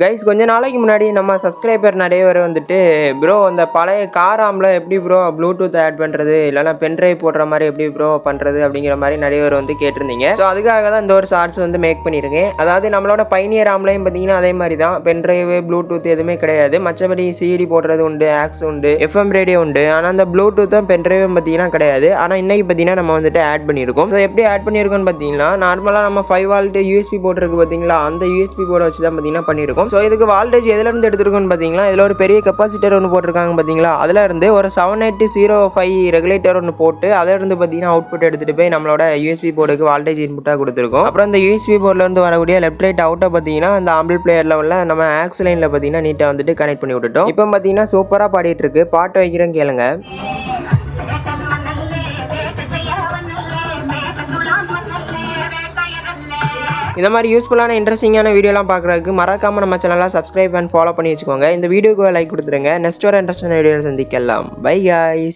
Guys கொஞ்ச நாளைக்கு முன்னாடி நம்ம சப்ஸ்கிரைபர் நிறைய பேர் வந்துட்டு ப்ரோ அந்த பழைய கார் ஆம்ல எப்படி ப்ரோ ப்ளூடூத் ஆட் பண்ணுறது இல்லைனா பென்ட்ரைவ் போடுற மாதிரி எப்படி ப்ரோ பண்ணுறது அப்படிங்கிற மாதிரி நிறைய பேர் வந்து கேட்டிருந்தீங்க. ஸோ அதுக்காக தான் இந்த ஒரு ஷார்ட்ஸ் வந்து மேக் பண்ணியிருக்கேன். அதாவது நம்மளோட பைனியர் ஆம்லையும் பார்த்தீங்கன்னா அதே மாதிரி தான், பென்ட்ரைவ் ப்ளூடூத் எதுவுமே கிடையாது. மற்றபடி சிடி போடுறது உண்டு, ஆக்ஸ் உண்டு, எஃப்எம் ரேடியோ உண்டு. ஆனால் அந்த ப்ளூடூத்தும் பென்ட்ரைவும் பார்த்தீங்கன்னா கிடையாது. ஆனால் இன்னைக்கு பார்த்தீங்கன்னா நம்ம வந்துட்டு ஆட் பண்ணியிருக்கோம். ஸோ எப்படி ஆட் பண்ணியிருக்கோம்னு பார்த்தீங்கன்னா நார்மலாக நம்ம 5 வால்ட் யூஎஸ்பி போட்டிருக்கு பார்த்தீங்களா, அந்த யூஎஸ்பி போர்டை வச்சு தான் பார்த்தீங்கன்னா பண்ணியிருக்கோம். ஸோ இதுக்கு வால்டேஜ் எதுலேருந்து எடுத்துருக்கோன்னு பார்த்தீங்கன்னா இதில் ஒரு பெரிய கெப்பாசிட்டர் ஒன்று போட்டிருக்காங்க பார்த்தீங்களா, அதில் இருந்து ஒரு 7805 ரெகுலேட்டர் ஒன்று போட்டு அதிலிருந்து பார்த்தீங்கன்னா அவுட்புட் எடுத்துகிட்டு போய் நம்மளோட யூஎஸ்பி போர்டுக்கு வால்டேஜ் இன்புட்டாக கொடுத்துருக்கோம். அப்புறம் இந்த யூஎஸ்பி போர்டிலேருந்து வரக்கூடிய லெஃப்ட் ரைட் அவுட்டை பார்த்தீங்கன்னா அந்த ஆம்பிள் பிளேயரில் உள்ள நம்ம ஆக்ஸ் லைனில் பார்த்தீங்கன்னா நீட்டாக வந்துட்டு கனெக்ட் பண்ணி விட்டுட்டோம். இப்போ பார்த்தீங்கன்னா சூப்பராக பாடிட்டு இருக்கு. பாட்டு வைக்கிறேன் கேளுங்க. இந்த மாதிரி யூஸ்ஃபுல்லான இன்ட்ரெஸ்டிங்கான வீடியோலாம் பார்க்குறதுக்கு மறக்காமல் நம்ம சேனலை சப்ஸ்கிரைப் அண்ட் ஃபாலோ பண்ணி வச்சுக்கோங்க. இந்த வீடியோக்கு லைக் கொடுத்துருங்க. நெக்ஸ்ட் ஒரு இன்ட்ரெஸ்டான வீடியோவில் சந்திக்கலாம். By guys.